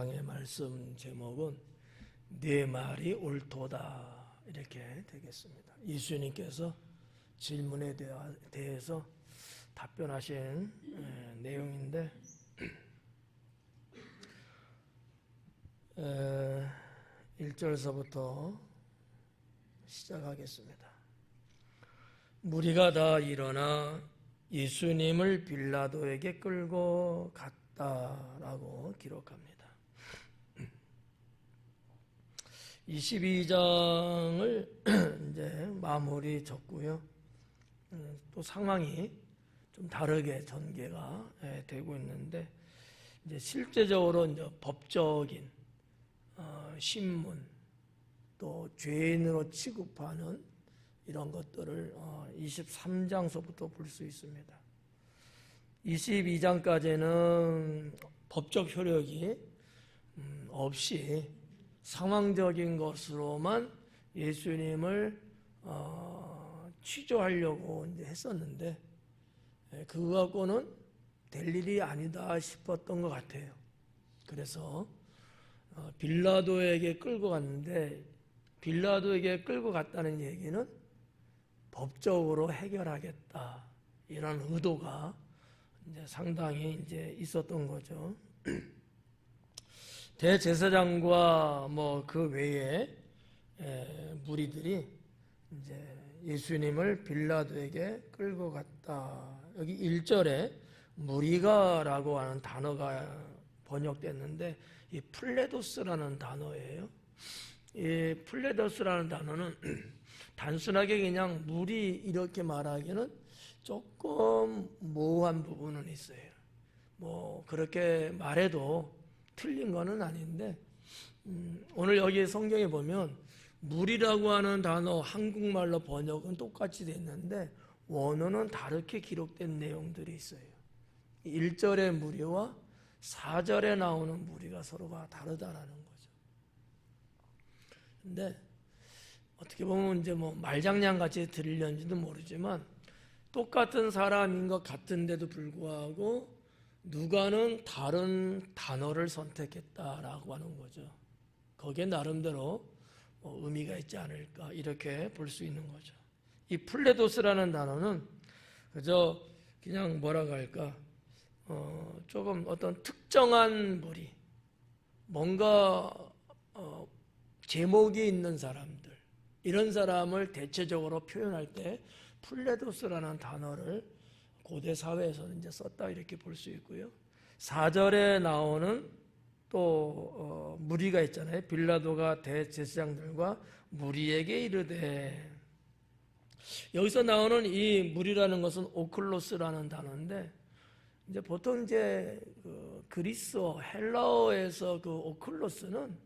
강의 말씀 제목은 네 말이 옳도다 이렇게 되겠습니다. 예수님께서 질문에 대해서 답변하신 내용인데 1절서부터 시작하겠습니다. 무리가 다 일어나 예수님을 빌라도에게 끌고 갔다라고 기록합니다. 22장을 이제 마무리 졌고요. 또 상황이 좀 다르게 전개가 되고 있는데 이제 실제적으로 이제 법적인 신문 또 죄인으로 취급하는 이런 것들을 23장서부터 볼 수 있습니다. 22장까지는 법적 효력이 없이 상황적인 것으로만 예수님을 취조하려고 이제 했었는데 그거 갖고는 될 일이 아니다 싶었던 것 같아요. 그래서 빌라도에게 끌고 갔는데 빌라도에게 끌고 갔다는 얘기는 법적으로 해결하겠다 이런 의도가 이제 상당히 이제 있었던 거죠. 대제사장과 뭐 그 외에 무리들이 이제 예수님을 빌라도에게 끌고 갔다. 여기 1절에 무리가라고 하는 단어가 번역됐는데 이 플레도스라는 단어예요. 이 플레도스라는 단어는 단순하게 그냥 무리 이렇게 말하기는 조금 모호한 부분은 있어요. 뭐 그렇게 말해도 틀린 거는 아닌데 오늘 여기 성경에 보면 무리라고 하는 단어 한국말로 번역은 똑같이 됐는데 원어는 다르게 기록된 내용들이 있어요. 1절의 무리와 4절에 나오는 무리가 서로가 다르다라는 거죠. 근데 어떻게 보면 이제 뭐 말장난 같이 들리는지도 모르지만 똑같은 사람인 것 같은데도 불구하고 누가는 다른 단어를 선택했다라고 하는 거죠. 거기에 나름대로 의미가 있지 않을까 이렇게 볼 수 있는 거죠. 이 플레도스라는 단어는 그저 그냥 뭐라고 할까 조금 어떤 특정한 무리 뭔가 제목이 있는 사람들 이런 사람을 대체적으로 표현할 때 플레도스라는 단어를 고대 사회에서는 이제 썼다 이렇게 볼 수 있고요. 4절에 나오는 또 무리가 있잖아요. 빌라도가 대제사장들과 무리에게 이르되 여기서 나오는 이 무리라는 것은 오클로스라는 단어인데 이제 보통 이제 그 그리스어 헬라어에서 그 오클로스는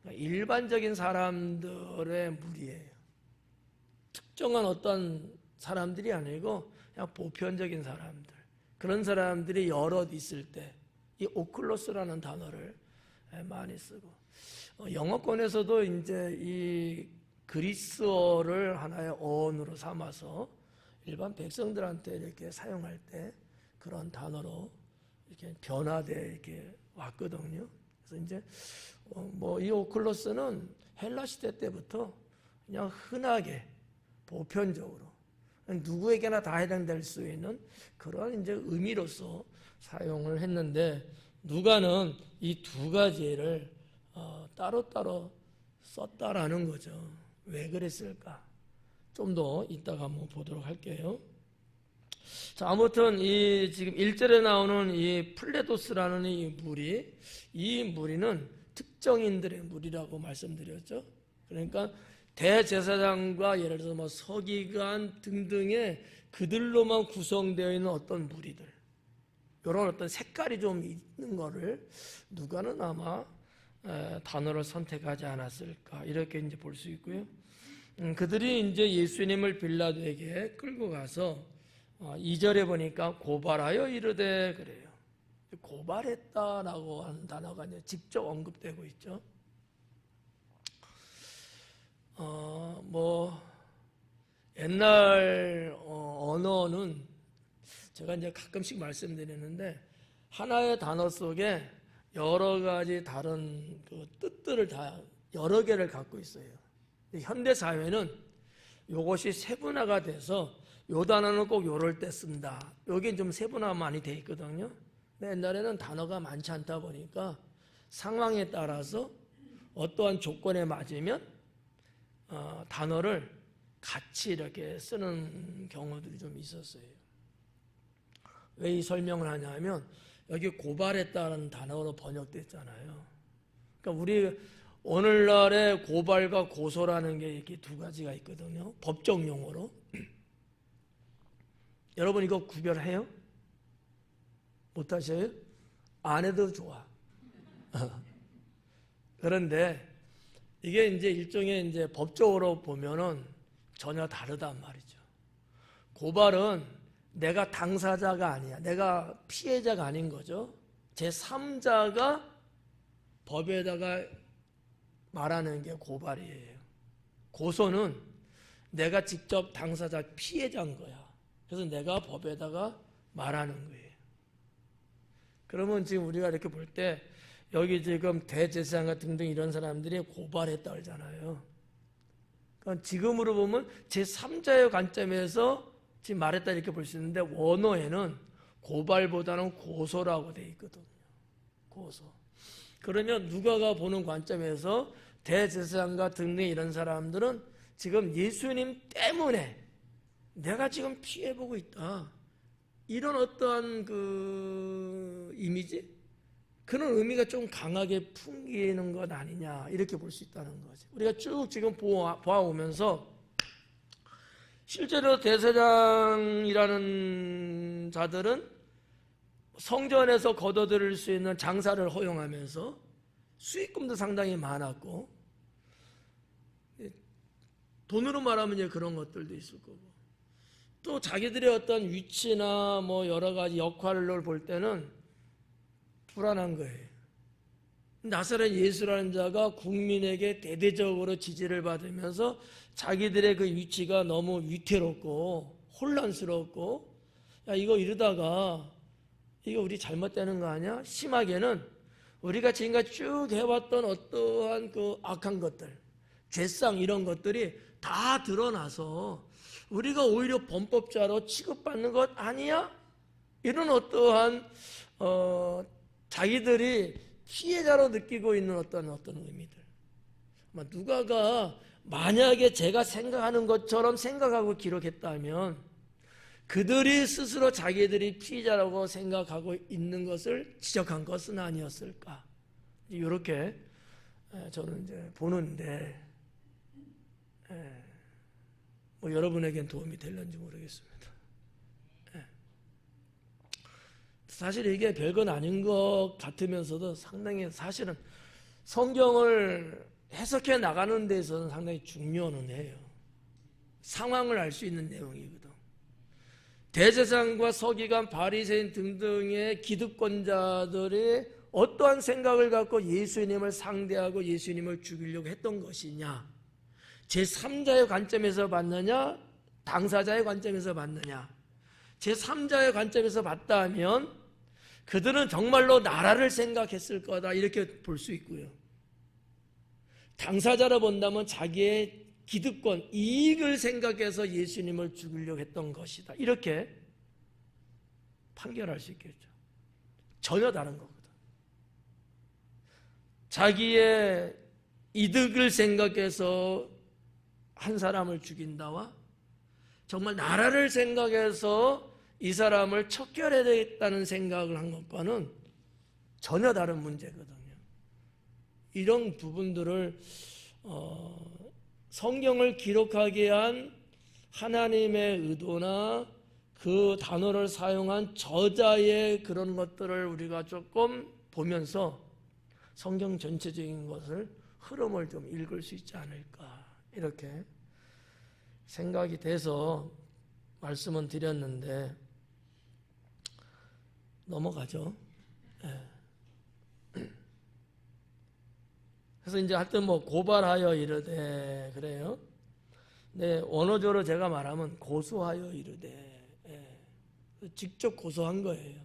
일반적인 사람들의 무리예요. 특정한 어떤 사람들이 아니고 그냥 보편적인 사람들 그런 사람들이 여럿 있을 때 이 오클로스라는 단어를 많이 쓰고 영어권에서도 이제 이 그리스어를 하나의 어원으로 삼아서 일반 백성들한테 이렇게 사용할 때 그런 단어로 이렇게 변화돼 이렇게 왔거든요. 그래서 이제 뭐 이 오클로스는 헬라 시대 때부터 그냥 흔하게 보편적으로 누구에게나 다 해당될 수 있는 그런 이제 의미로서 사용을 했는데 누가는 이 두 가지를 따로따로 썼다라는 거죠. 왜 그랬을까? 좀 더 이따가 한번 보도록 할게요. 자, 아무튼 이 지금 1절에 나오는 이 플레도스라는 이 무리는 특정인들의 무리라고 말씀드렸죠. 그러니까 대제사장과 예를 들어서 뭐 서기관 등등의 그들로만 구성되어 있는 어떤 무리들 이런 어떤 색깔이 좀 있는 거를 누가는 아마 단어를 선택하지 않았을까 이렇게 이제 볼 수 있고요. 그들이 이제 예수님을 빌라도에게 끌고 가서 2절에 보니까 고발하여 이르되 그래요. 고발했다라고 하는 단어가 이제 직접 언급되고 있죠. 뭐 옛날 언어는 제가 이제 가끔씩 말씀드리는데 하나의 단어 속에 여러 가지 다른 그 뜻들을 다 여러 개를 갖고 있어요. 현대 사회는 이것이 세분화가 돼서 요 단어는 꼭 요럴 때 쓴다. 여기 좀 세분화 많이 돼 있거든요. 근데 옛날에는 단어가 많지 않다 보니까 상황에 따라서 어떠한 조건에 맞으면 단어를 같이 이렇게 쓰는 경우들이 좀 있었어요. 왜 이 설명을 하냐면 여기 고발했다는 단어로 번역됐잖아요. 그러니까 우리 오늘날의 고발과 고소라는 게 이렇게 두 가지가 있거든요. 법적 용어로. 여러분 이거 구별해요? 못하셔요? 안 해도 좋아. 그런데 이게 이제 일종의 이제 법적으로 보면은 전혀 다르단 말이죠. 고발은 내가 당사자가 아니야. 내가 피해자가 아닌 거죠. 제3자가 법에다가 말하는 게 고발이에요. 고소는 내가 직접 당사자 피해자인 거야. 그래서 내가 법에다가 말하는 거예요. 그러면 지금 우리가 이렇게 볼 때 여기 지금 대제사장과 등등 이런 사람들이 고발했다 그러잖아요. 그러니까 지금으로 보면 제3자의 관점에서 지금 말했다 이렇게 볼 수 있는데 원어에는 고발보다는 고소라고 돼 있거든요. 고소. 그러면 누가가 보는 관점에서 대제사장과 등등 이런 사람들은 지금 예수님 때문에 내가 지금 피해보고 있다. 이런 어떠한 그 이미지? 그런 의미가 좀 강하게 풍기는 것 아니냐 이렇게 볼 수 있다는 거지. 우리가 쭉 지금 보아오면서 실제로 대제사장이라는 자들은 성전에서 거둬들일 수 있는 장사를 허용하면서 수익금도 상당히 많았고 돈으로 말하면 이제 그런 것들도 있을 거고 또 자기들의 어떤 위치나 뭐 여러 가지 역할을 볼 때는 불안한 거예요. 나사렛 예수라는 자가 국민에게 대대적으로 지지를 받으면서 자기들의 그 위치가 너무 위태롭고 혼란스럽고 야 이거 이러다가 이거 우리 잘못되는 거 아니야? 심하게는 우리가 지금까지 쭉 해왔던 어떠한 그 악한 것들 죄상 이런 것들이 다 드러나서 우리가 오히려 범법자로 취급받는 것 아니야? 이런 어떠한 자기들이 피해자로 느끼고 있는 어떤 의미들. 누가가 만약에 제가 생각하는 것처럼 생각하고 기록했다면 그들이 스스로 자기들이 피해자라고 생각하고 있는 것을 지적한 것은 아니었을까? 이렇게 저는 이제 보는데 뭐 여러분에겐 도움이 될는지 모르겠습니다. 사실 이게 별건 아닌 것 같으면서도 상당히 사실은 성경을 해석해 나가는 데 있어서는 상당히 중요는 해요. 상황을 알 수 있는 내용이거든. 대제사장과 서기관, 바리새인 등등의 기득권자들이 어떠한 생각을 갖고 예수님을 상대하고 예수님을 죽이려고 했던 것이냐, 제3자의 관점에서 봤느냐, 당사자의 관점에서 봤느냐. 제3자의 관점에서 봤다면 그들은 정말로 나라를 생각했을 거다 이렇게 볼 수 있고요. 당사자로 본다면 자기의 기득권, 이익을 생각해서 예수님을 죽이려고 했던 것이다 이렇게 판결할 수 있겠죠. 전혀 다른 거거든. 자기의 이득을 생각해서 한 사람을 죽인다와 정말 나라를 생각해서 이 사람을 척결해야 되겠다는 생각을 한 것과는 전혀 다른 문제거든요. 이런 부분들을 성경을 기록하게 한 하나님의 의도나 그 단어를 사용한 저자의 그런 것들을 우리가 조금 보면서 성경 전체적인 것을 흐름을 좀 읽을 수 있지 않을까 이렇게 생각이 돼서 말씀은 드렸는데 넘어가죠. 그래서 이제 하여튼 뭐 고발하여 이르되 그래요. 네, 원어적으로 제가 말하면 고소하여 이르되 직접 고소한 거예요.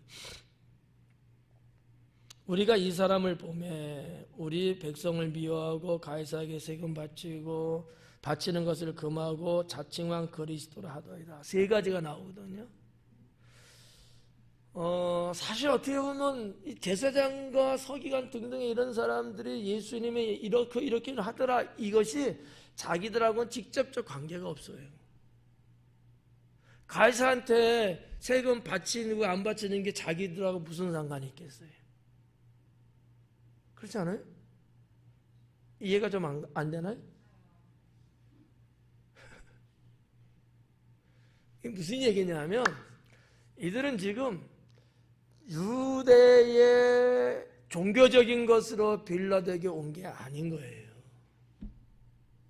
우리가 이 사람을 보매 우리 백성을 미워하고 가이사에게 세금 바치는 것을 금하고 자칭한 그리스도라 하더이다. 세 가지가 나오거든요. 사실 어떻게 보면 이 제사장과 서기관 등등의 이런 사람들이 예수님이 이렇게 하더라, 이것이 자기들하고는 직접적 관계가 없어요. 가이사한테 세금 바치는 거 안 바치는 게 자기들하고 무슨 상관이 있겠어요? 그렇지 않아요? 이해가 좀 안 되나요? 이게 무슨 얘기냐면 이들은 지금 유대의 종교적인 것으로 빌라도에게 온 게 아닌 거예요.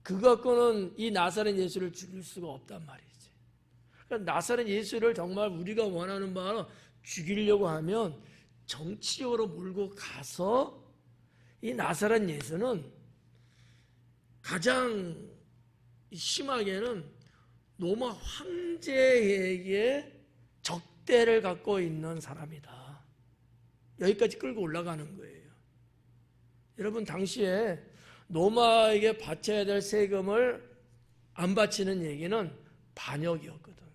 그거 갖고는 이 나사렛 예수를 죽일 수가 없단 말이지. 그러니까 나사렛 예수를 정말 우리가 원하는 바로 죽이려고 하면 정치적으로 몰고 가서 이 나사렛 예수는 가장 심하게는 로마 황제에게 적대를 갖고 있는 사람이다. 여기까지 끌고 올라가는 거예요. 여러분, 당시에 로마에게 바쳐야 될 세금을 안 바치는 얘기는 반역이었거든요.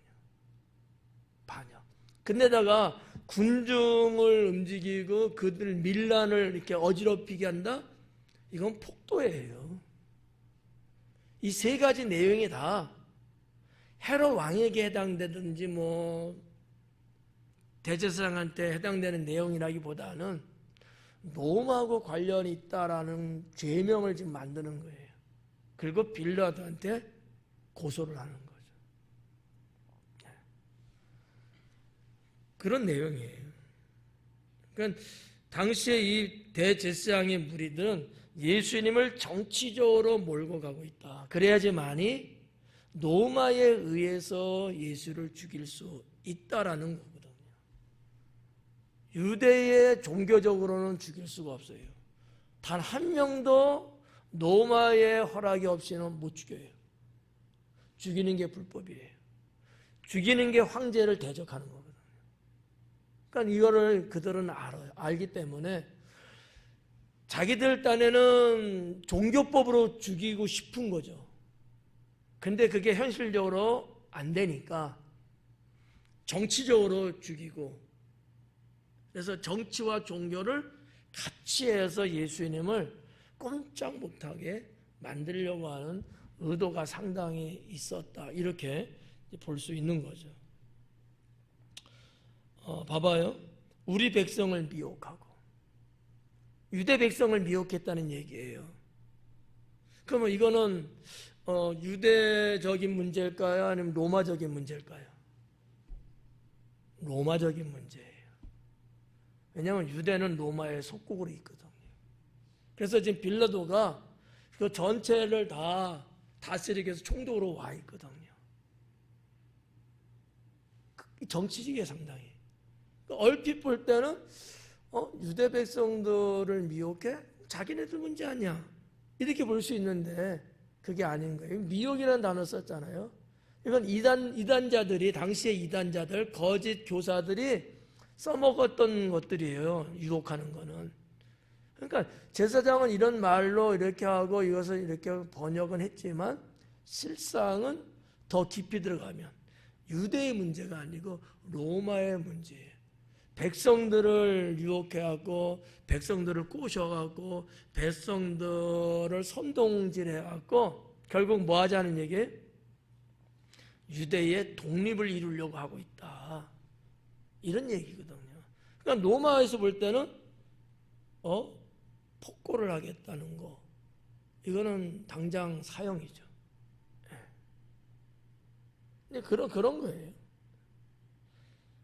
반역. 근데다가 군중을 움직이고 그들 밀란을 이렇게 어지럽히게 한다? 이건 폭도예요. 이 세 가지 내용이 다 헤롯 왕에게 해당되든지 대제사장한테 해당되는 내용이라기보다는 로마하고 관련이 있다라는 죄명을 지금 만드는 거예요. 그리고 빌라도한테 고소를 하는 거죠. 그런 내용이에요. 그러니까 당시에 이 대제사장의 무리들은 예수님을 정치적으로 몰고 가고 있다. 그래야지만이 로마에 의해서 예수를 죽일 수 있다라는 거거든요. 유대의 종교적으로는 죽일 수가 없어요. 단 한 명도 로마의 허락이 없이는 못 죽여요. 죽이는 게 불법이에요. 죽이는 게 황제를 대적하는 거거든요. 그러니까 이거를 그들은 알아요. 알기 때문에 자기들 딴에는 종교법으로 죽이고 싶은 거죠. 근데 그게 현실적으로 안 되니까 정치적으로 죽이고, 그래서 정치와 종교를 같이 해서 예수님을 꼼짝 못하게 만들려고 하는 의도가 상당히 있었다. 이렇게 볼 수 있는 거죠. 봐봐요. 우리 백성을 미혹하고 유대 백성을 미혹했다는 얘기예요. 그러면 이거는 유대적인 문제일까요? 아니면 로마적인 문제일까요? 로마적인 문제예요. 왜냐하면 유대는 로마의 속국으로 있거든요. 그래서 지금 빌라도가 그 전체를 다 다스리기 위해서 총독으로 와 있거든요. 정치적이에요, 상당히. 얼핏 볼 때는 유대 백성들을 미혹해? 자기네들 문제 아니야. 이렇게 볼 수 있는데 그게 아닌 거예요. 미혹이라는 단어 썼잖아요. 이건 이단자들이, 당시의 이단자들, 거짓 교사들이 써먹었던 것들이에요. 유혹하는 거는. 그러니까 제사장은 이런 말로 이렇게 하고 이것을 이렇게 번역은 했지만 실상은 더 깊이 들어가면 유대의 문제가 아니고 로마의 문제예요. 백성들을 유혹해갖고 백성들을 꼬셔갖고 백성들을 선동질해갖고 결국 뭐 하자는 얘기예요? 유대의 독립을 이루려고 하고 있다. 이런 얘기거든요. 그러니까 로마에서 볼 때는 폭거를 하겠다는 거, 이거는 당장 사형이죠. 근데 그런 거예요.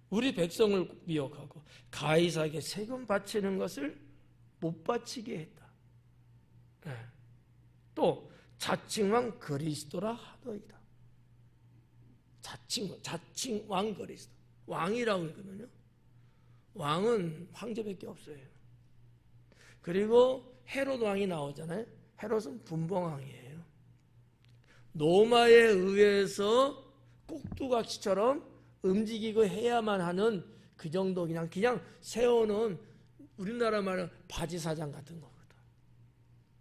우리 백성을 미혹하고 가이사에게 세금 바치는 것을 못 바치게 했다. 또 자칭왕 그리스도라 하더이다. 자칭왕 그리스도. 왕이라고 했거든요. 왕은 황제밖에 없어요. 그리고 헤롯 왕이 나오잖아요. 헤롯은 분봉왕이에요. 로마에 의해서 꼭두각시처럼 움직이고 해야만 하는 그 정도 그냥 세워놓은 우리나라 말은 바지 사장 같은 거거든.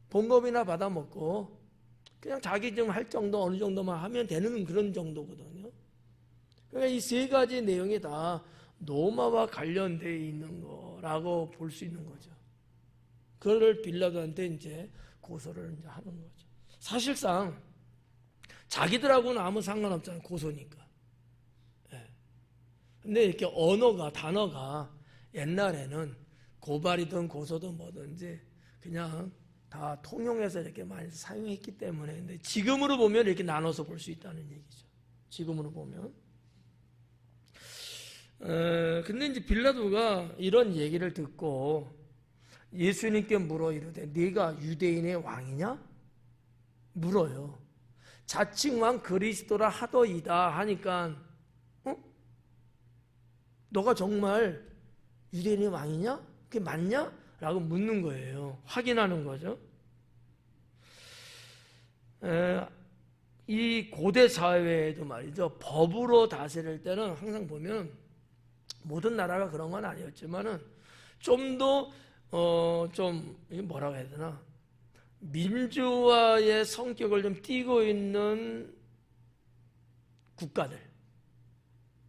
봉급이나 받아먹고 그냥 자기 좀 할 정도 어느 정도만 하면 되는 그런 정도거든요. 그러니까 이 세 가지 내용이 다 노마와 관련되어 있는 거라고 볼 수 있는 거죠. 그거를 빌라도한테 이제 고소를 이제 하는 거죠. 사실상 자기들하고는 아무 상관없잖아요. 고소니까. 예. 근데 이렇게 단어가 옛날에는 고발이든 고소든 뭐든지 그냥 다 통용해서 이렇게 많이 사용했기 때문에, 근데 지금으로 보면 이렇게 나눠서 볼 수 있다는 얘기죠. 지금으로 보면. 근데 이제 빌라도가 이런 얘기를 듣고 예수님께 물어 이르되 네가 유대인의 왕이냐? 물어요. 자칭 왕 그리스도라 하더이다 하니까 너가 정말 유대인의 왕이냐? 그게 맞냐? 라고 묻는 거예요. 확인하는 거죠. 이 고대 사회에도 말이죠. 법으로 다스릴 때는 항상 보면 모든 나라가 그런 건 아니었지만은 좀 더 뭐라고 해야 되나, 민주화의 성격을 좀 띠고 있는 국가들.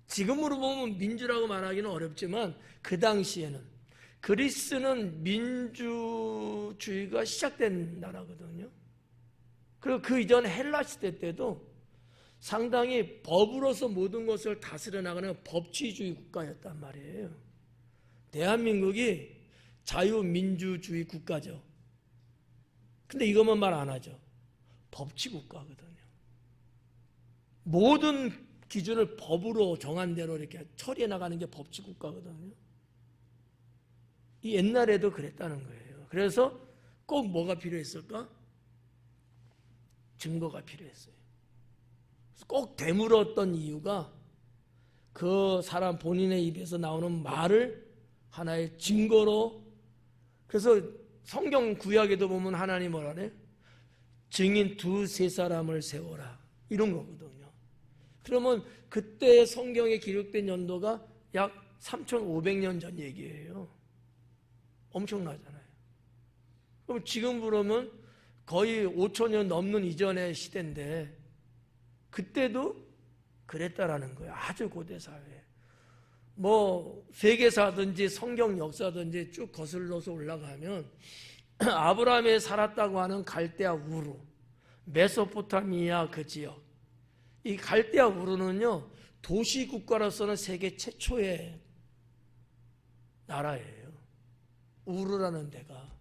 지금으로 보면 민주라고 말하기는 어렵지만 그 당시에는, 그리스는 민주주의가 시작된 나라거든요. 그리고 그 이전 헬라 시대 때도 상당히 법으로서 모든 것을 다스려 나가는 법치주의 국가였단 말이에요. 대한민국이 자유민주주의 국가죠. 근데 이것만 말 안 하죠. 법치 국가거든요. 모든 기준을 법으로 정한 대로 이렇게 처리해 나가는 게 법치 국가거든요. 이 옛날에도 그랬다는 거예요. 그래서 꼭 뭐가 필요했을까? 증거가 필요했어요. 꼭 되물었던 이유가 그 사람 본인의 입에서 나오는 말을 하나의 증거로, 그래서 성경 구약에도 보면 하나님 뭐라 그래? 증인 두세 사람을 세워라, 이런 거거든요. 그러면 그때 성경에 기록된 연도가 약 3,500년 전 얘기예요. 엄청나잖아요. 그럼 지금 그러면 거의 5,000년 넘는 이전의 시대인데 그때도 그랬다라는 거예요. 아주 고대 사회. 뭐 세계사든지 성경 역사든지 쭉 거슬러서 올라가면 아브라함이 살았다고 하는 갈대아 우르, 메소포타미아 그 지역, 이 갈대아 우르는요 도시 국가로서는 세계 최초의 나라예요. 우르라는 데가.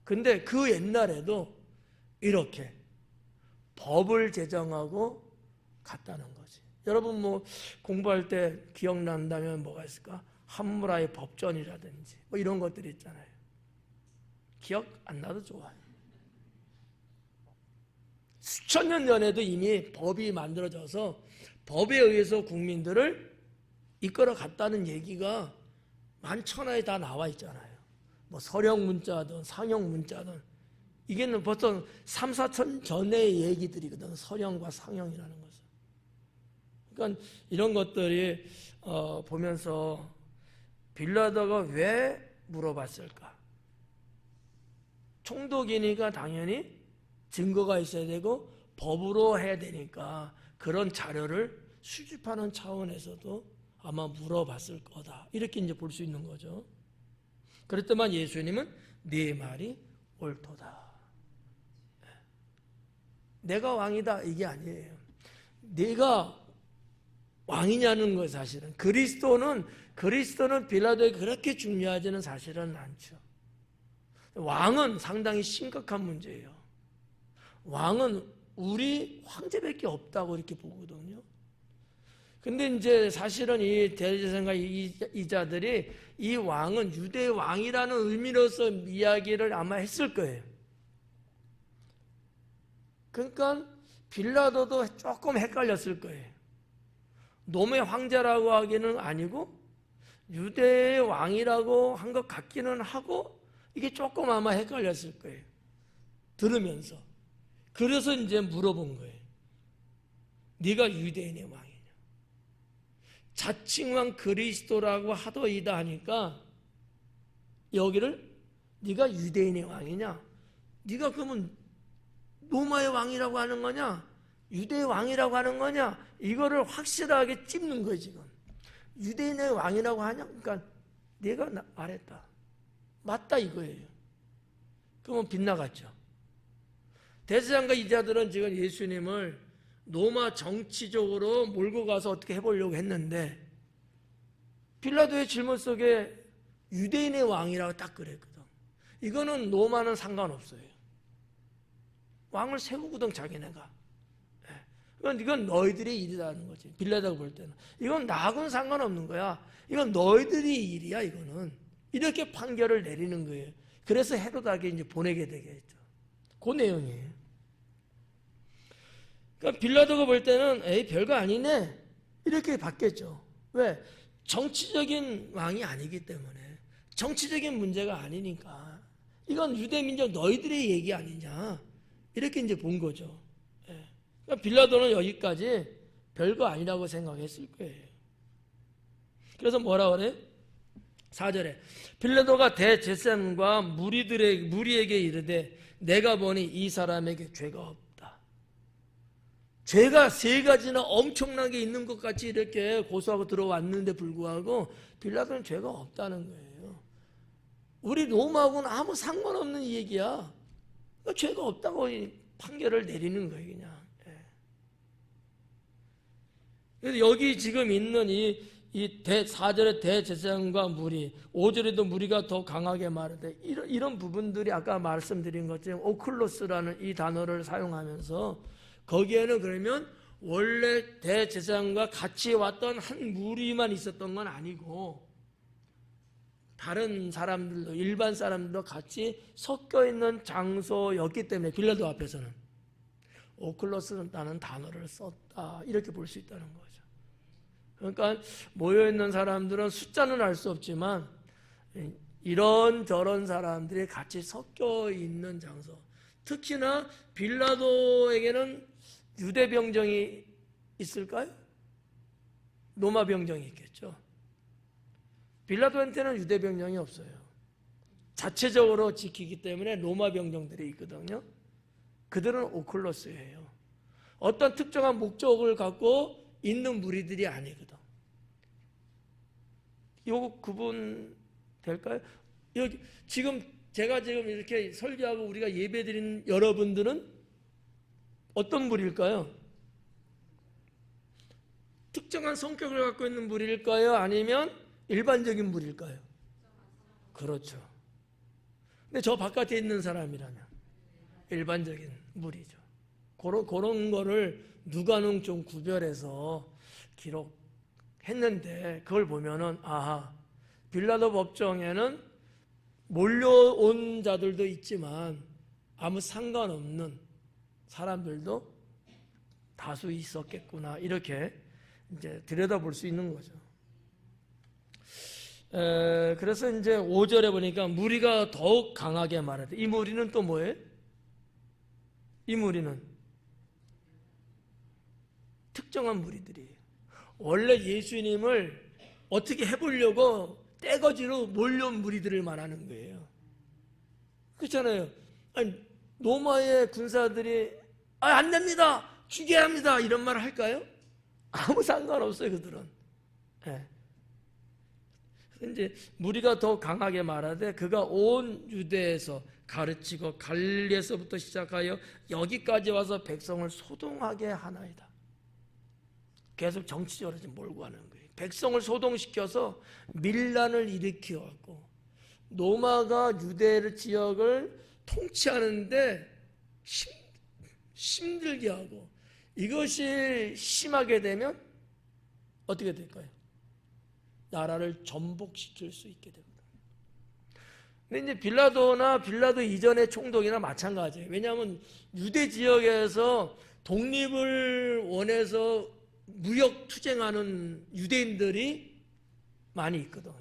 근데 그 옛날에도 이렇게 법을 제정하고 갔다는 거지. 여러분 뭐 공부할 때 기억난다면 뭐가 있을까? 함무라의 법전이라든지 뭐 이런 것들이 있잖아요. 기억 안 나도 좋아요. 수천 년 전에도 이미 법이 만들어져서 법에 의해서 국민들을 이끌어 갔다는 얘기가 만천하에 다 나와 있잖아요. 뭐 서령 문자든 상형 문자든 이게 벌써 3, 4천 전의 얘기들이거든. 서령과 상형이라는 것은. 그러니까 이런 것들이 보면서 빌라도가 왜 물어봤을까? 총독이니까 당연히 증거가 있어야 되고 법으로 해야 되니까 그런 자료를 수집하는 차원에서도 아마 물어봤을 거다. 이렇게 이제 볼 수 있는 거죠. 그랬더만 예수님은 네 말이 옳도다. 내가 왕이다 이게 아니에요. 내가 왕이냐는 거 사실은 그리스도는 빌라도에게 그렇게 중요하지는 사실은 않죠. 왕은 상당히 심각한 문제예요. 왕은 우리 황제밖에 없다고 이렇게 보거든요. 근데 이제 사실은 이 대제사장과 이자들이 이 왕은 유대 왕이라는 의미로서 이야기를 아마 했을 거예요. 그러니까 빌라도도 조금 헷갈렸을 거예요. 놈의 황제라고 하기는 아니고 유대의 왕이라고 한 것 같기는 하고 이게 조금 아마 헷갈렸을 거예요. 들으면서. 그래서 이제 물어본 거예요. 네가 유대인의 왕이냐? 자칭 왕 그리스도라고 하더이다 하니까 여기를 네가 유대인의 왕이냐? 네가 그러면 로마의 왕이라고 하는 거냐? 유대의 왕이라고 하는 거냐? 이거를 확실하게 찝는 거예요 지금. 유대인의 왕이라고 하냐? 그러니까 내가 말했다. 맞다 이거예요. 그러면 빗나갔죠. 대제사장과 이자들은 지금 예수님을 로마 정치적으로 몰고 가서 어떻게 해보려고 했는데 빌라도의 질문 속에 유대인의 왕이라고 딱 그랬거든. 이거는 로마는 상관없어요. 왕을 세우거든 자기네가. 이건 너희들의 일이라는 거지. 빌라도가 볼 때는 이건 나하고는 상관없는 거야. 이건 너희들의 일이야. 이거는 이렇게 판결을 내리는 거예요. 그래서 헤롯에게 이제 보내게 되겠죠. 그 내용이에요. 그러니까 빌라도가 볼 때는 에이 별거 아니네 이렇게 받겠죠. 왜? 정치적인 왕이 아니기 때문에, 정치적인 문제가 아니니까 이건 유대민족 너희들의 얘기 아니냐 이렇게 이제 본 거죠. 그러니까 빌라도는 여기까지 별거 아니라고 생각했을 거예요. 그래서 뭐라 그래? 4절에 빌라도가 대제사장과 무리에게 이르되 내가 보니 이 사람에게 죄가 없다. 죄가 3가지나 엄청나게 있는 것 같이 이렇게 고소하고 들어왔는데 불구하고 빌라도는 죄가 없다는 거예요. 우리 로마하고는 아무 상관없는 얘기야. 그러니까 죄가 없다고 판결을 내리는 거예요 그냥. 그래서 여기 지금 있는 이 4절의 대제사장과 무리, 5절에도 무리가 더 강하게 말하되 이런 부분들이 아까 말씀드린 것처럼 오클로스라는 이 단어를 사용하면서 거기에는 그러면 원래 대제사장과 같이 왔던 한 무리만 있었던 건 아니고 다른 사람들도 일반 사람들도 같이 섞여 있는 장소였기 때문에 빌라도 앞에서는 오클로스라는 단어를 썼다 이렇게 볼 수 있다는 거죠. 그러니까 모여있는 사람들은 숫자는 알 수 없지만 이런저런 사람들이 같이 섞여 있는 장소, 특히나 빌라도에게는 유대 병정이 있을까요? 로마 병정이 있겠죠. 빌라도한테는 유대 병정이 없어요. 자체적으로 지키기 때문에 로마 병정들이 있거든요. 그들은 오클로스예요. 어떤 특정한 목적을 갖고 있는 무리들이 아니거든. 이거 구분 될까요? 여기 제가 지금 이렇게 설교하고 우리가 예배드리는 여러분들은 어떤 무리일까요? 특정한 성격을 갖고 있는 무리일까요? 아니면 일반적인 무리일까요? 그렇죠. 근데 저 바깥에 있는 사람이라면 일반적인 무리죠. 그런 거를 누가는 좀 구별해서 기록했는데 그걸 보면은 아하, 빌라도 법정에는 몰려온 자들도 있지만 아무 상관없는 사람들도 다수 있었겠구나 이렇게 이제 들여다볼 수 있는 거죠. 그래서 이제 5절에 보니까 무리가 더욱 강하게 말하대. 이 무리는 또 뭐예요? 이 무리는 특정한 무리들이에요. 원래 예수님을 어떻게 해보려고 떼거지로 몰려온 무리들을 말하는 거예요. 그렇잖아요. 아니, 로마의 군사들이 안 됩니다, 죽여야 합니다 이런 말을 할까요? 아무 상관없어요 그들은. 네. 이제 무리가 더 강하게 말하되 그가 온 유대에서 가르치고 갈릴리에서부터 시작하여 여기까지 와서 백성을 소동하게 하나이다. 계속 정치적으로 지금 몰고 가는 거예요. 백성을 소동시켜서 밀란을 일으켜갖고 로마가 유대 지역을 통치하는데 힘들게 하고, 이것이 심하게 되면 어떻게 될까요? 나라를 전복시킬 수 있게 됩니다. 근데 이제 빌라도 이전의 총독이나 마찬가지예요. 왜냐하면 유대 지역에서 독립을 원해서 무역 투쟁하는 유대인들이 많이 있거든요.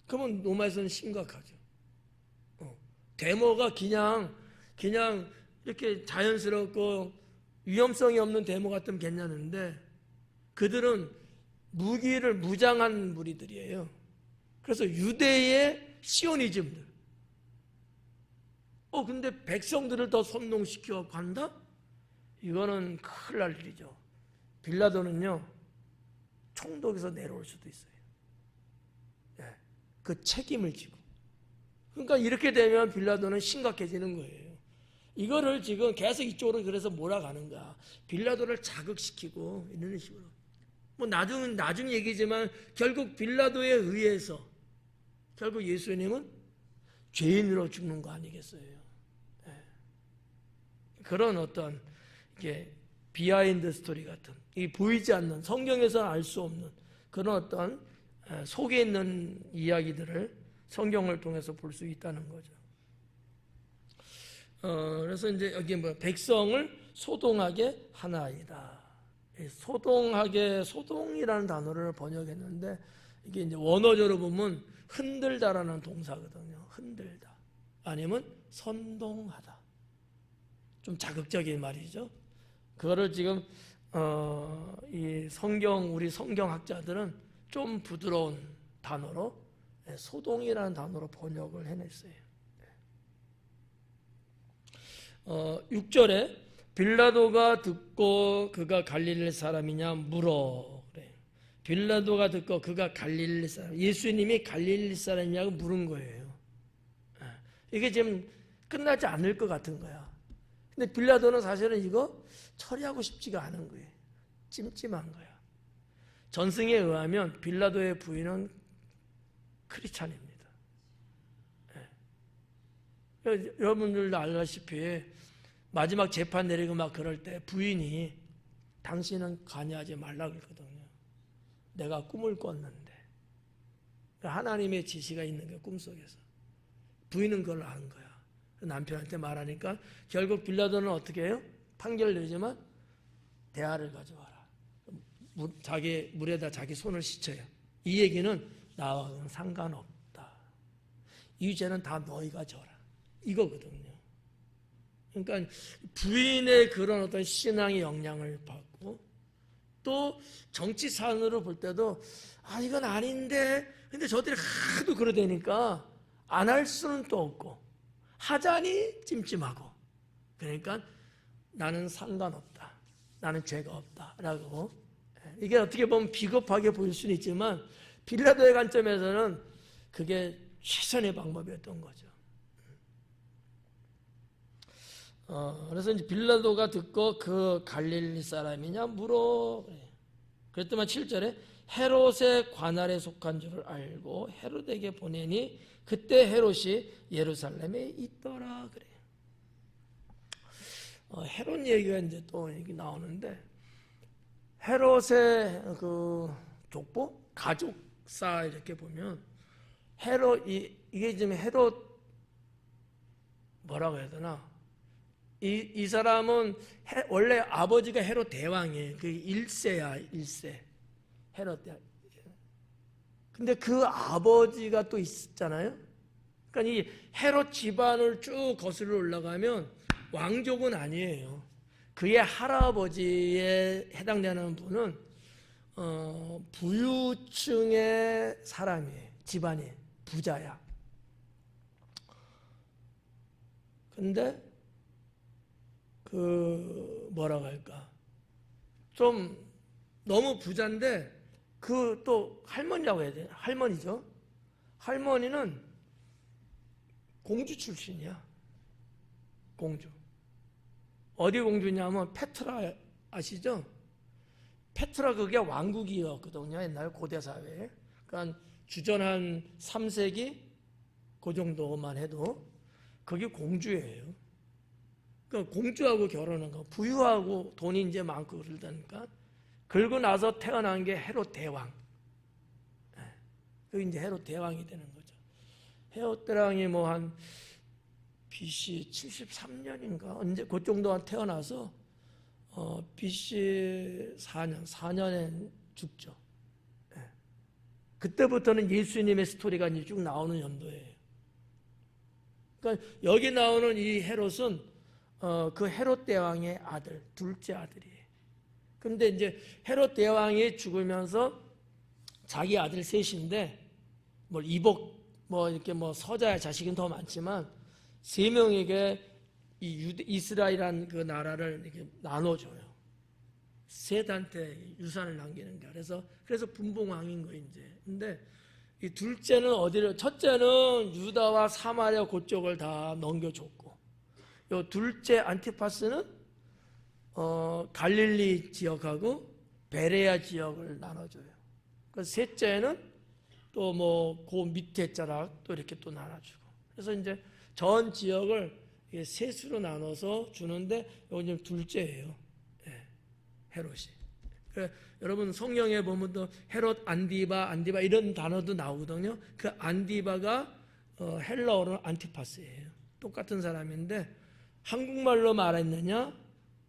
그러면 로마에서는 심각하죠. 데모가 그냥 이렇게 자연스럽고 위험성이 없는 데모 같으면 괜찮은데 그들은 무기를 무장한 무리들이에요. 그래서 유대의 시오니즘들. 근데 백성들을 더 선동시켜 간다? 이거는 큰일 날 일이죠. 빌라도는요, 총독에서 내려올 수도 있어요. 그 책임을 지고. 그러니까 이렇게 되면 빌라도는 심각해지는 거예요. 이거를 지금 계속 이쪽으로 그래서 몰아가는 거야. 빌라도를 자극시키고 이런 식으로. 뭐 나중 얘기지만 결국 빌라도에 의해서 결국 예수님은 죄인으로 죽는 거 아니겠어요? 그런 어떤 이게 비하인드 스토리 같은 이 보이지 않는 성경에서는 알 수 없는 그런 어떤 속에 있는 이야기들을 성경을 통해서 볼 수 있다는 거죠. 그래서 이제 여기 뭐 백성을 소동하게 하나이다. 소동이라는 단어를 번역했는데 이게 이제 원어적으로 보면 흔들다라는 동사거든요. 흔들다. 아니면 선동하다. 좀 자극적인 말이죠. 그거를 지금 우리 성경학자들은 좀 부드러운 단어로 소동이라는 단어로 번역을 해냈어요. 6절에 빌라도가 듣고 그가 갈릴리 사람이냐 물어. 그래. 빌라도가 듣고 그가 갈릴리 사람, 예수님이 갈릴리 사람이냐고 물은 거예요. 이게 지금 끝나지 않을 것 같은 거야. 근데 빌라도는 사실은 이거 처리하고 싶지가 않은 거예요. 찜찜한 거야. 전승에 의하면 빌라도의 부인은 크리스찬입니다. 여러분들도 알다시피 마지막 재판 내리고 막 그럴 때 부인이 당신은 관여하지 말라 그러거든요. 내가 꿈을 꿨는데 하나님의 지시가 있는 게 꿈속에서 부인은 그걸 안 거야. 남편한테 말하니까 결국 빌라도는 어떻게 해요? 판결을 내지만 대화를 가져와라. 자기 물에다 자기 손을 씻어요. 이 얘기는 나와는 상관없다. 이 죄는 다 너희가 져라. 이거거든요. 그러니까 부인의 그런 어떤 신앙의 영향을 받고 또 정치산으로 볼 때도 이건 아닌데 근데 저들이 하도 그러다니까 안 할 수는 또 없고 하자니 찜찜하고 그러니까 나는 상관없다. 나는 죄가 없다. 라고 이게 어떻게 보면 비겁하게 보일 수는 있지만 빌라도의 관점에서는 그게 최선의 방법이었던 거죠. 그래서 이제 빌라도가 듣고 그 갈릴리 사람이냐 물어. 그랬더만 7절에 헤롯의 관할에 속한 줄을 알고 헤롯에게 보내니 그때 헤롯이 예루살렘에 있더라. 그래요. 헤롯 얘기가 이제 또 여기 나오는데 헤롯의 그 족보 가족사 이렇게 보면 헤롯 이게 지금 헤롯 뭐라고 해야 되나? 이 사람은 원래 아버지가 헤롯 대왕이에요. 그 1세야, 1세. 헤롯 대왕. 근데 그 아버지가 또 있잖아요. 그러니까 이 헤롯 집안을 쭉 거슬러 올라가면 왕족은 아니에요. 그의 할아버지에 해당되는 분은 부유층의 사람이에요. 집안이 부자야. 근데 뭐라고 할까? 좀 너무 부자인데 그 또 할머니라고 해야 돼. 할머니죠. 할머니는 공주 출신이야. 공주. 어디 공주냐면 페트라 아시죠? 페트라 그게 왕국이었거든요. 옛날 고대 사회에. 그러니까 주전 한 3세기 그 정도만 해도 그게 공주예요. 그러니까 공주하고 결혼한 거, 부유하고 돈이 이제 많고 그러다니까. 그러고 나서 태어난 게 헤롯 대왕. 그 이제 헤롯 대왕이 되는 거죠. 헤롯 대왕이 뭐 한 BC 73년인가 언제 그 정도만 태어나서 BC 4년에 죽죠. 그때부터는 예수님의 스토리가 이제 쭉 나오는 연도예요. 그러니까 여기 나오는 이 헤롯은 그 헤롯 대왕의 아들, 둘째 아들이에요. 근데 이제 헤롯 대왕이 죽으면서 자기 아들 셋인데 뭐 이복 이렇게 서자의 자식은 더 많지만 세 명에게 이 이스라엘이라는 그 나라를 이렇게 나눠줘요. 셋한테 유산을 남기는 거야. 그래서 분봉왕인 거예요, 이제. 근데 이 둘째는 첫째는 유다와 사마리아 그쪽을 다 넘겨줬고, 요 둘째 안티파스는 갈릴리 지역하고 베레아 지역을 나눠줘요. 그 셋째는 또 그 밑에 자락 또 이렇게 또 나눠주고. 그래서 이제 전 지역을 셋으로 나눠서 주는데 이건 지금 둘째예요. 헤롯이. 여러분 성경에 보면 또 헤롯 안디바 이런 단어도 나오거든요. 그 안디바가 헬라어로 안티파스예요. 똑같은 사람인데 한국말로 말했느냐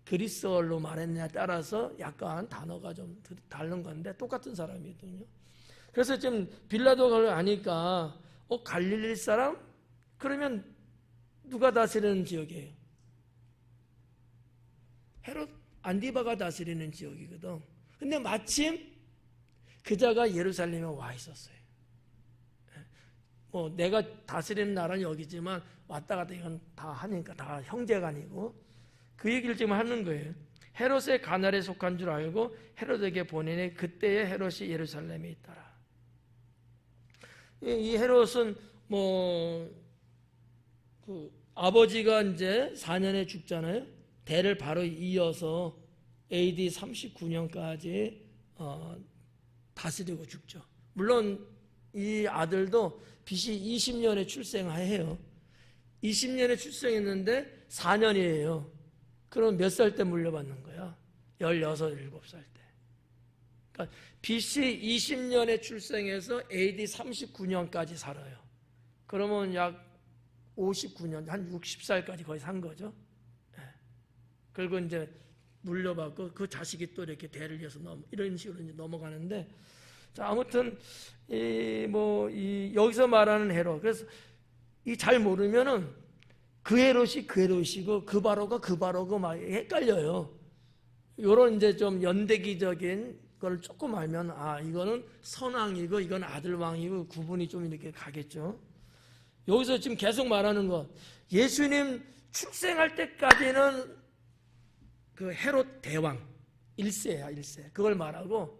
그리스어로 말했느냐에 따라서 약간 단어가 좀 다른 건데 똑같은 사람이거든요. 그래서 지금 빌라도가 그걸 아니까 갈릴리 사람? 그러면 누가 다스리는 지역이에요? 헤롯 안디바가 다스리는 지역이거든. 근데 마침 그자가 예루살렘에 와 있었어요. 내가 다스리는 나라는 여기지만 왔다 갔다 이건 다 하니까 다 형제간이고 그 얘기를 지금 하는 거예요. 헤롯의 가날에 속한 줄 알고 헤롯에게 보내니 그때에 헤롯이 예루살렘에 있더라. 이 헤롯은 그 아버지가 이제 4년에 죽잖아요. 대를 바로 이어서 AD 39년까지 다스리고 죽죠. 물론 이 아들도 BC 20년에 출생해요. 20년에 출생했는데 4년이에요. 그럼 몇 살 때 물려받는 거야? 16, 17살 때. 그러니까 BC 20년에 출생해서 AD 39년까지 살아요. 그러면 약 59년, 한 60살까지 거의 산 거죠. 그리고 이제 물려받고 그 자식이 또 이렇게 대를 이어서 이런 식으로 이제 넘어가는데, 자, 아무튼 여기서 말하는 헤롯, 그래서 이 잘 모르면은 그 헤롯이 그 헤롯이고 그 바로가 그 바로고 막 헷갈려요. 요런 이제 좀 연대기적인 걸 조금 알면 이거는 선왕이고 이건 아들왕이고 구분이 좀 이렇게 가겠죠. 여기서 지금 계속 말하는 것, 예수님 출생할 때까지는 그 헤롯 대왕 1세야 1세. 그걸 말하고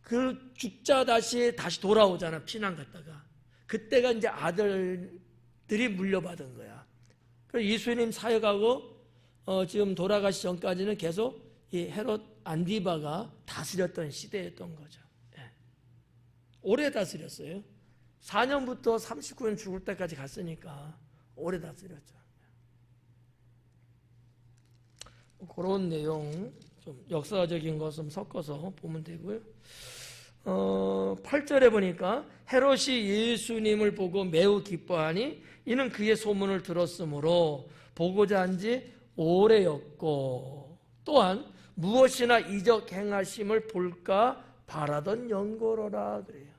그 죽자 다시 돌아오잖아. 피난 갔다가 그때가 이제 아들들이 물려받은 거야. 그래서 예수님 사역하고 지금 돌아가시 전까지는 계속 이 헤롯 안디바가 다스렸던 시대였던 거죠. 오래 다스렸어요. 4년부터 39년 죽을 때까지 갔으니까 오래 다스렸죠. 그런 내용 좀 역사적인 것 좀 섞어서 보면 되고요. 8절에 보니까 헤롯이 예수님을 보고 매우 기뻐하니 이는 그의 소문을 들었으므로 보고자 한 지 오래였고 또한 무엇이나 이적 행하심을 볼까 바라던 연고로라 그래요.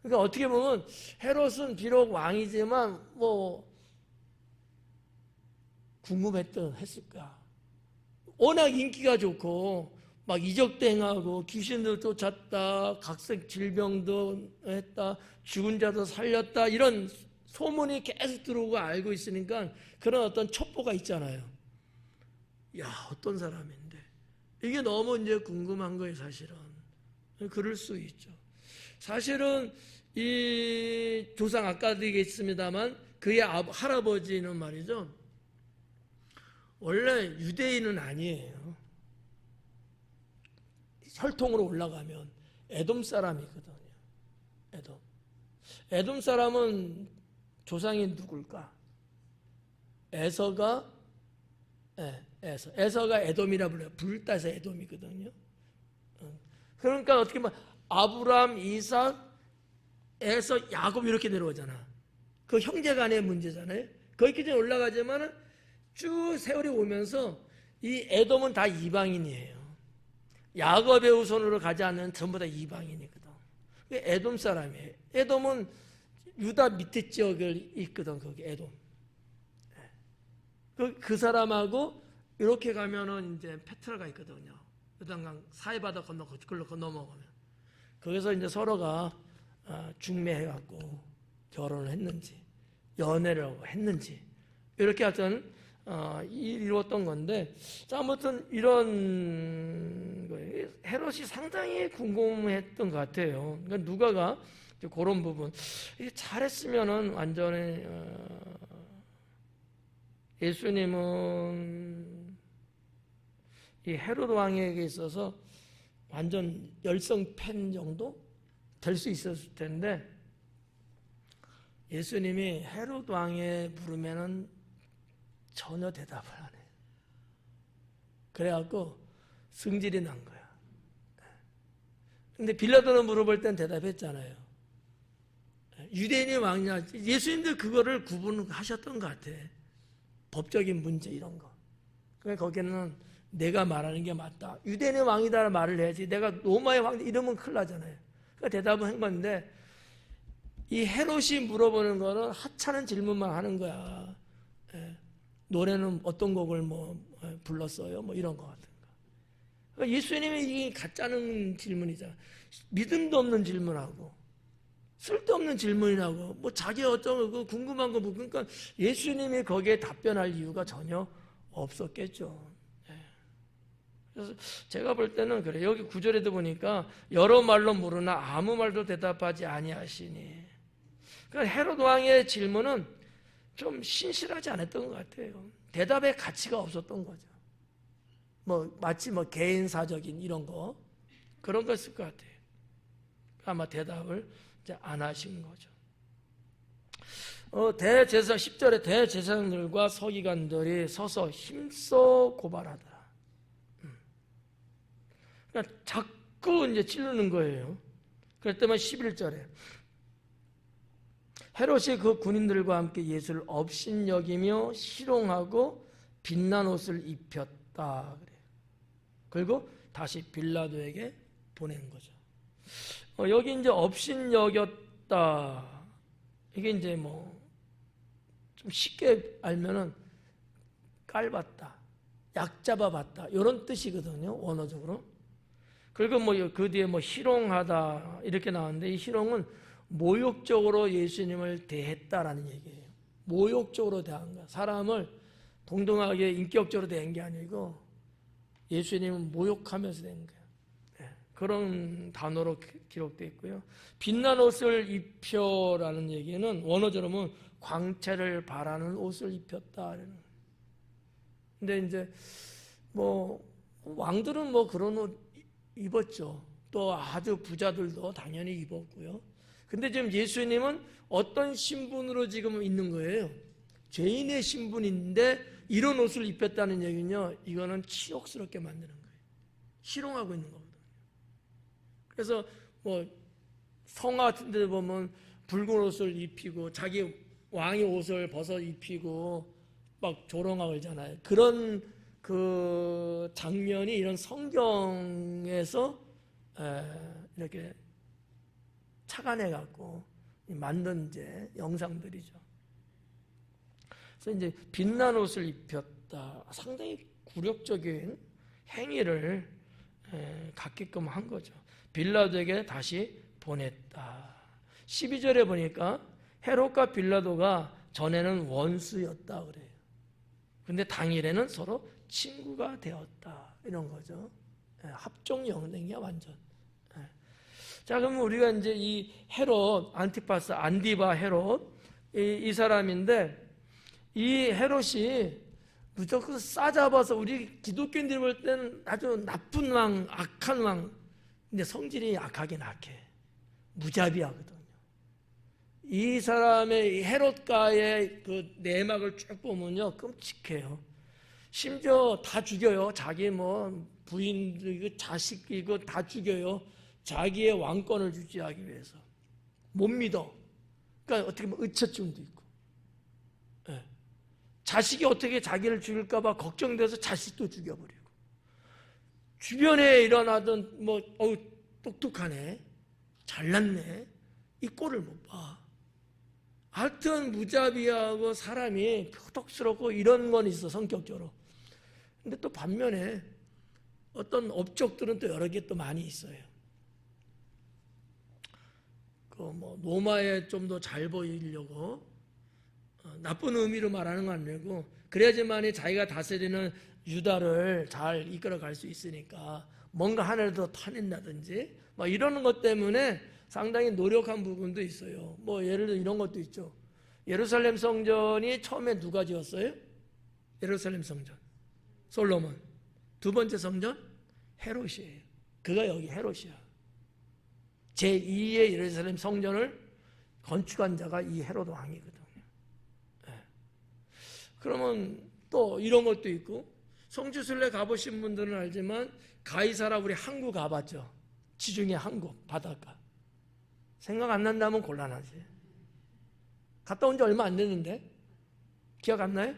그러니까 어떻게 보면 헤롯은 비록 왕이지만 했을까? 워낙 인기가 좋고 막 이적도 행하고 귀신도 쫓았다, 각색 질병도 했다, 죽은 자도 살렸다 이런 소문이 계속 들어오고 알고 있으니까 그런 어떤 첩보가 있잖아요. 야, 어떤 사람인데 이게 너무 이제 궁금한 거예요. 사실은 그럴 수 있죠. 사실은 이 조상 아까도 얘기했습니다만 그의 할아버지는 말이죠, 원래 유대인은 아니에요. 혈통으로 올라가면 에돔 사람이거든요. 에돔 사람은 조상이 누굴까? 에서가 에돔이라 불러요. 불따서 에돔이거든요. 그러니까 어떻게 보면 아브람, 이삭, 에서, 야곱 이렇게 내려오잖아. 그 형제간의 문제잖아요. 거기까지 올라가지만 쭉 세월이 오면서 이 에돔은 다 이방인이에요. 야곱의 후손으로 가지 않는 전부 다 이방인이거든. 에돔 사람이에요. 에돔은 유다 밑에 지역을 있거든. 거기 에돔. 그 사람하고 이렇게 가면은 이제 페트라가 있거든요. 요단강 사해바다 건너 그걸로 건너먹으면 거기서 이제 서로가 중매해갖고 결혼을 했는지 연애를 했는지 이렇게 하여튼 이루었던 건데, 자, 아무튼 이런 거예요. 헤롯이 상당히 궁금했던 것 같아요. 그러니까 누가가 그런 부분 잘했으면은 완전히 예수님은 이 헤롯 왕에게 있어서 완전 열성 팬 정도 될 수 있었을 텐데, 예수님이 헤롯 왕의 부르면은 전혀 대답을 안 해요. 그래갖고 승질이 난 거야. 근데 빌라도는 물어볼 땐 대답했잖아요. 유대인이 왕이냐. 예수님도 그거를 구분하셨던 것 같아. 법적인 문제 이런 거. 그러니까 거기는 내가 말하는 게 맞다. 유대인의 왕이다라는 말을 해야지. 내가 로마의 왕 이러면 큰일 나잖아요. 그러니까 대답을 한 건데, 이 헤롯이 물어보는 거는 하찮은 질문만 하는 거야. 노래는 어떤 곡을 불렀어요? 이런 거 같은 거. 그러니까 예수님이 이게 가짜는 질문이잖아. 믿음도 없는 질문하고, 쓸데없는 질문이라고, 자기 어떤 거 궁금한 거 그러니까 예수님이 거기에 답변할 이유가 전혀 없었겠죠. 그래서 제가 볼 때는 그래. 여기 구절에도 보니까 여러 말로 물으나 아무 말도 대답하지 아니하시니. 그러니까 헤롯 왕의 질문은 좀 신실하지 않았던 것 같아요. 대답의 가치가 없었던 거죠. 마치 개인사적인 이런 거 그런 거였을 것 같아요. 아마 대답을 이제 안 하신 거죠. 대제사장 10절에 대제사장들과 서기관들이 서서 힘써 고발하더라. 그러니까 자꾸 이제 찌르는 거예요. 그랬더니 11절에 헤롯이 그 군인들과 함께 예수를 업신여기며 희롱하고 빛난 옷을 입혔다 그래요. 그리고 다시 빌라도에게 보낸 거죠. 여기 이제 업신여겼다. 이게 이제 좀 쉽게 알면은 깔봤다, 약잡아봤다 이런 뜻이거든요, 원어적으로. 그리고 그 뒤에 희롱하다 이렇게 나왔는데, 이 희롱은 모욕적으로 예수님을 대했다라는 얘기예요. 모욕적으로 대한 거야. 사람을 동등하게 인격적으로 대한 게 아니고 예수님은 모욕하면서 된 거야. 그런 단어로 기록되어 있고요. 빛난 옷을 입혀라는 얘기는 원어적으로는 광채를 바라는 옷을 입혔다. 근데 이제 왕들은 그런 옷 입었죠. 또 아주 부자들도 당연히 입었고요. 근데 지금 예수님은 어떤 신분으로 지금 있는 거예요? 죄인의 신분인데 이런 옷을 입혔다는 얘기는요, 이거는 치욕스럽게 만드는 거예요. 희롱하고 있는 거거든요. 그래서 성화 같은 데 보면 붉은 옷을 입히고 자기 왕의 옷을 벗어 입히고 막 조롱하고 있잖아요. 그런 그 장면이 이런 성경에서 이렇게 착안해 갖고 만든 이제 영상들이죠. 그래서 이제 빛난 옷을 입혔다. 상당히 굴욕적인 행위를 갖게끔 한 거죠. 빌라도에게 다시 보냈다. 12절에 보니까 헤롯과 빌라도가 전에는 원수였다 그래요. 근데 당일에는 서로 친구가 되었다. 이런 거죠. 합종 영능이야 완전. 자, 그러면 우리가 이제 이 헤롯, 안티파스, 안디바 헤롯, 이 사람인데, 이 헤롯이 무조건 싸잡아서 우리 기독교인들이 볼 때는 아주 나쁜 왕, 악한 왕, 근데 성질이 악하긴 악해. 무자비하거든요. 이 사람의 헤롯가의 그 내막을 쭉 보면요, 끔찍해요. 심지어 다 죽여요. 자기 부인이고 자식이고 다 죽여요. 자기의 왕권을 유지하기 위해서. 못 믿어. 그러니까 어떻게 보면 의처증도 있고. 네. 자식이 어떻게 자기를 죽일까 봐 걱정돼서 자식도 죽여버리고. 주변에 일어나던 똑똑하네, 잘났네, 이 꼴을 못 봐. 하여튼 무자비하고 사람이 표독스럽고 이런 건 있어, 성격적으로. 근데 또 반면에 어떤 업적들은 또 여러 개 또 많이 있어요. 뭐 로마에 좀 더 잘 보이려고 나쁜 의미로 말하는 건 아니고 그래야지만이 자기가 다스리는 유다를 잘 이끌어갈 수 있으니까 뭔가 하나를 더 타낸다든지 막 이러는 것 때문에 상당히 노력한 부분도 있어요. 뭐 예를 들어 이런 것도 있죠. 예루살렘 성전이 처음에 누가 지었어요? 예루살렘 성전 솔로몬. 두 번째 성전 헤롯이에요. 그가 여기 헤롯이야. 제2의 예루살렘 성전을 건축한 자가 이 헤롯 왕이거든요. 네. 그러면 또 이런 것도 있고 성지순례 가보신 분들은 알지만 가이사라 우리 항구 가봤죠. 지중해 항구 바닷가. 생각 안 난다면 곤란하지. 갔다 온 지 얼마 안 됐는데 기억 안 나요?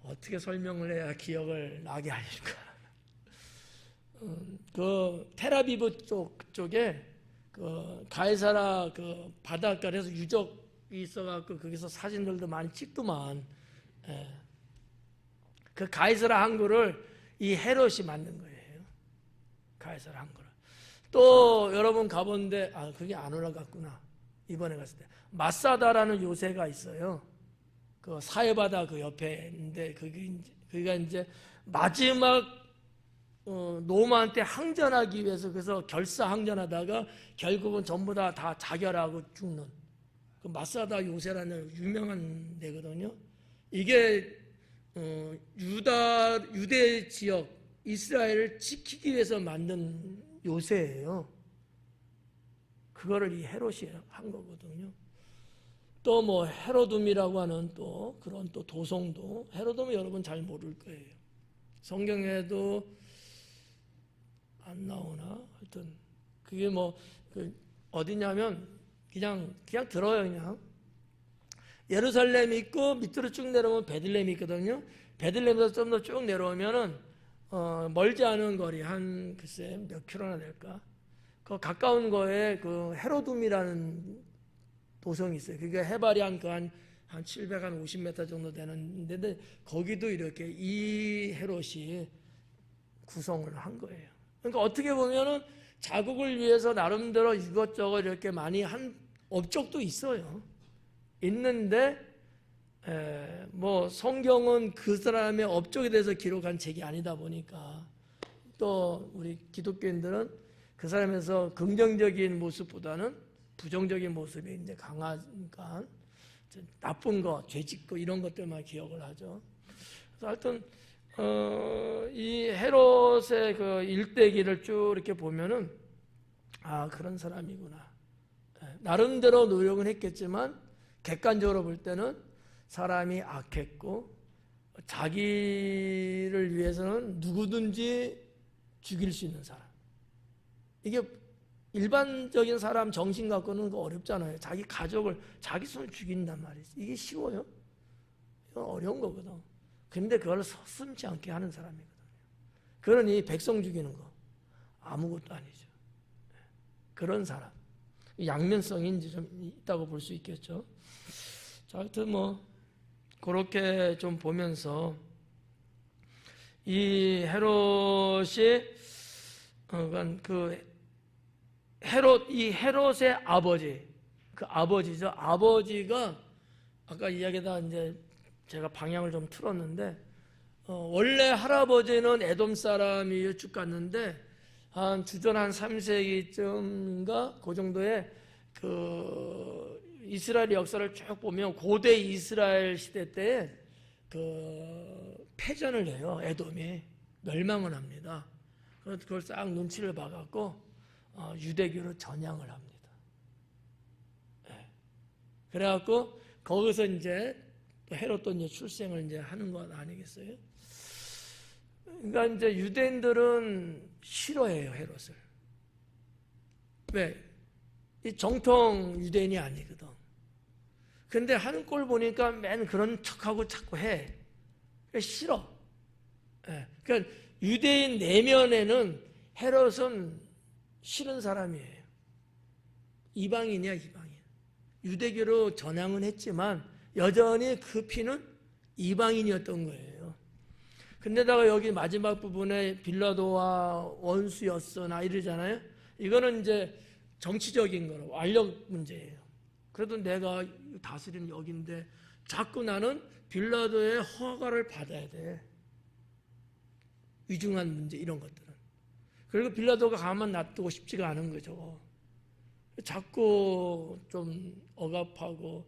어떻게 설명을 해야 기억을 나게 하실까? 그 테라비브 쪽에 그 가이사라 그 바닷가에서 유적이 있어갖고 거기서 사진들도 많이 찍더만. 예. 그 가이사라 항구를 이 헤롯이 만든 거예요. 가이사라 항구를. 또 여러분 가본데 그게 안 올라갔구나. 이번에 갔을 때 마사다라는 요새가 있어요. 그 사해바다 그 옆에 있는데 그게 이제 마지막 로마한테 항전하기 위해서 그래서 결사항전하다가 결국은 전부 다 자결하고 죽는 그 마사다 요새라는 유명한 데거든요. 이게 유대 지역 이스라엘을 지키기 위해서 만든 요새예요. 그거를 이 헤롯이 한 거거든요. 또 뭐 헤로둠이라고 하는 또 그런 또 도성도 헤로둠은 여러분 잘 모를 거예요. 성경에도 안 나오나 하여튼 그게 뭐 어디냐면 그냥 들어요. 그냥 예루살렘 있고 밑으로 쭉 내려오면 베들레헴이 있거든요. 베들레헴에서 좀 더 쭉 내려오면은 멀지 않은 거리 한 글쎄 몇 킬로나 될까? 그 가까운 거에 그 헤로둠이라는 도성이 있어요. 그게 해발이 한 750m 정도 되는데 거기도 이렇게 이 헤롯이 구성을 한 거예요. 그러니까 어떻게 보면은 자국을 위해서 나름대로 이것저것 이렇게 많이 한 업적도 있어요. 있는데 뭐 성경은 그 사람의 업적에 대해서 기록한 책이 아니다 보니까 또 우리 기독교인들은 그 사람에서 긍정적인 모습보다는 부정적인 모습이 이제 강하니까 나쁜 거, 죄짓고 이런 것들만 기억을 하죠. 그래서 하여튼 이 헤롯의 그 일대기를 쭉 이렇게 보면은 그런 사람이구나. 나름대로 노력은 했겠지만 객관적으로 볼 때는 사람이 악했고 자기를 위해서는 누구든지 죽일 수 있는 사람. 이게 일반적인 사람 정신 갖고는 어렵잖아요. 자기 가족을 자기 손을 죽인단 말이지. 이게 쉬워요? 이건 어려운 거거든. 근데 그걸 서슴지 않게 하는 사람이거든요. 그러니 백성 죽이는 거 아무것도 아니죠. 그런 사람. 양면성이 이제 좀 있다고 볼 수 있겠죠. 자, 하여튼 뭐 그렇게 좀 보면서 이 헤롯이 이 헤롯의 아버지, 그 아버지죠. 아버지가 아까 이야기다 이제 제가 방향을 좀 틀었는데 원래 할아버지는 에돔 사람이 쭉 갔는데 한 주전 한 3세기쯤인가 그 정도에 그 이스라엘 역사를 쭉 보면 고대 이스라엘 시대 때 그 패전을 해요. 에돔이 멸망을 합니다. 그래서 그걸 싹 눈치를 봐갖고 유대교로 전향을 합니다. 네. 그래갖고 거기서 이제 헤롯도 이제 출생을 이제 하는 것 아니겠어요? 그러니까 이제 유대인들은 싫어해요, 헤롯을. 왜? 이 정통 유대인이 아니거든. 근데 하는 꼴 보니까 맨 그런 척하고 자꾸 해. 그러니까 싫어. 네. 그러니까 유대인 내면에는 헤롯은 싫은 사람이에요. 이방인이야, 이방인. 유대교로 전향은 했지만 여전히 그 피는 이방인이었던 거예요. 근데다가 여기 마지막 부분에 빌라도와 원수였으나 이러잖아요. 이거는 이제 정치적인 거로 완력 문제예요. 그래도 내가 다스리는 역인데 자꾸 나는 빌라도의 허가를 받아야 돼. 위중한 문제 이런 것들은. 그리고 빌라도가 가만 놔두고 싶지가 않은 거죠. 자꾸 좀 억압하고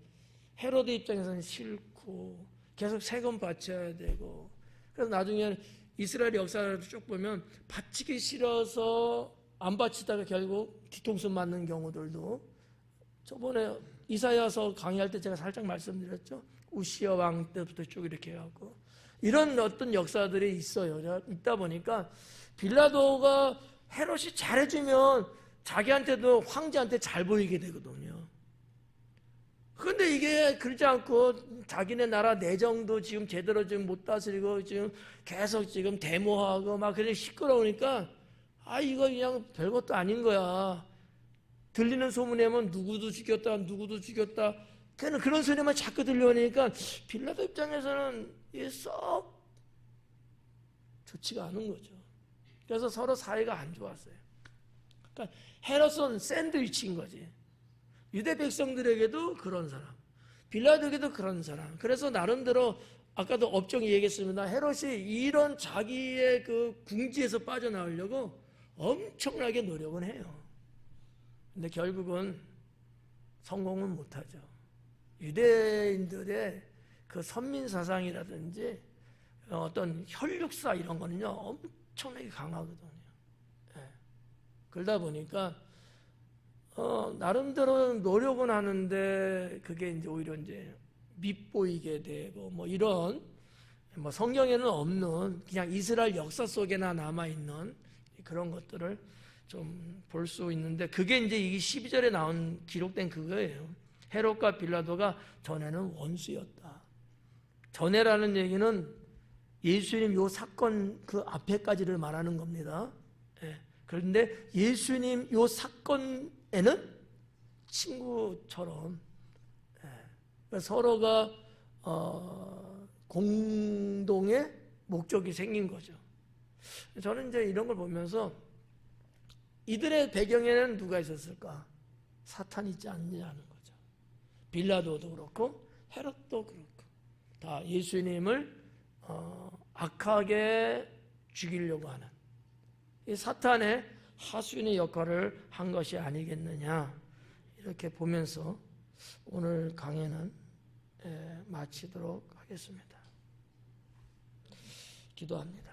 헤로드 입장에서는 싫고 계속 세금 바쳐야 되고 그래서 나중에 이스라엘 역사를 쭉 보면 바치기 싫어서 안 바치다가 결국 뒤통수 맞는 경우들도 저번에 이사야서 강의할 때 제가 살짝 말씀드렸죠. 우시야 왕 때부터 쭉 이렇게 해갖고 이런 어떤 역사들이 있어요. 있다 보니까 빌라도가 헤롯이 잘해주면 자기한테도 황제한테 잘 보이게 되거든요. 그런데 이게 그렇지 않고 자기네 나라 내정도 지금 제대로 지금 못 다스리고 지금 계속 지금 데모하고 막 그냥 시끄러우니까 이거 그냥 별것도 아닌 거야. 들리는 소문에만 누구도 죽였다 누구도 죽였다 그런 소리만 자꾸 들려오니까 빌라도 입장에서는 이게 썩 좋지가 않은 거죠. 그래서 서로 사이가 안 좋았어요. 그러니까 헤롯은 샌드위치인 거지. 유대 백성들에게도 그런 사람, 빌라도에게도 그런 사람. 그래서 나름대로 아까도 업종이 얘기했습니다. 헤롯이 이런 자기의 그 궁지에서 빠져나오려고 엄청나게 노력은 해요. 근데 결국은 성공은 못하죠. 유대인들의 그 선민 사상이라든지 어떤 혈육사 이런 거는요 엄청나게 강하거든요. 그러다 보니까 나름대로 노력은 하는데 그게 이제 오히려 이제 밉보이게 되고 뭐 이런 뭐 성경에는 없는 그냥 이스라엘 역사 속에나 남아 있는 그런 것들을 좀 볼 수 있는데 그게 이제 이 12절에 나온 기록된 그거예요. 헤롯과 빌라도가 전에는 원수였다. 전에라는 얘기는 예수님 요 사건 그 앞에까지를 말하는 겁니다. 그런데 예수님 요 사건에는 친구처럼 서로가 공동의 목적이 생긴 거죠. 저는 이제 이런 걸 보면서 이들의 배경에는 누가 있었을까? 사탄이 있지 않느냐는 거죠. 빌라도도 그렇고 헤롯도 그렇고 다 예수님을 악하게 죽이려고 하는 이 사탄의 하수인의 역할을 한 것이 아니겠느냐 이렇게 보면서 오늘 강의는 마치도록 하겠습니다. 기도합니다.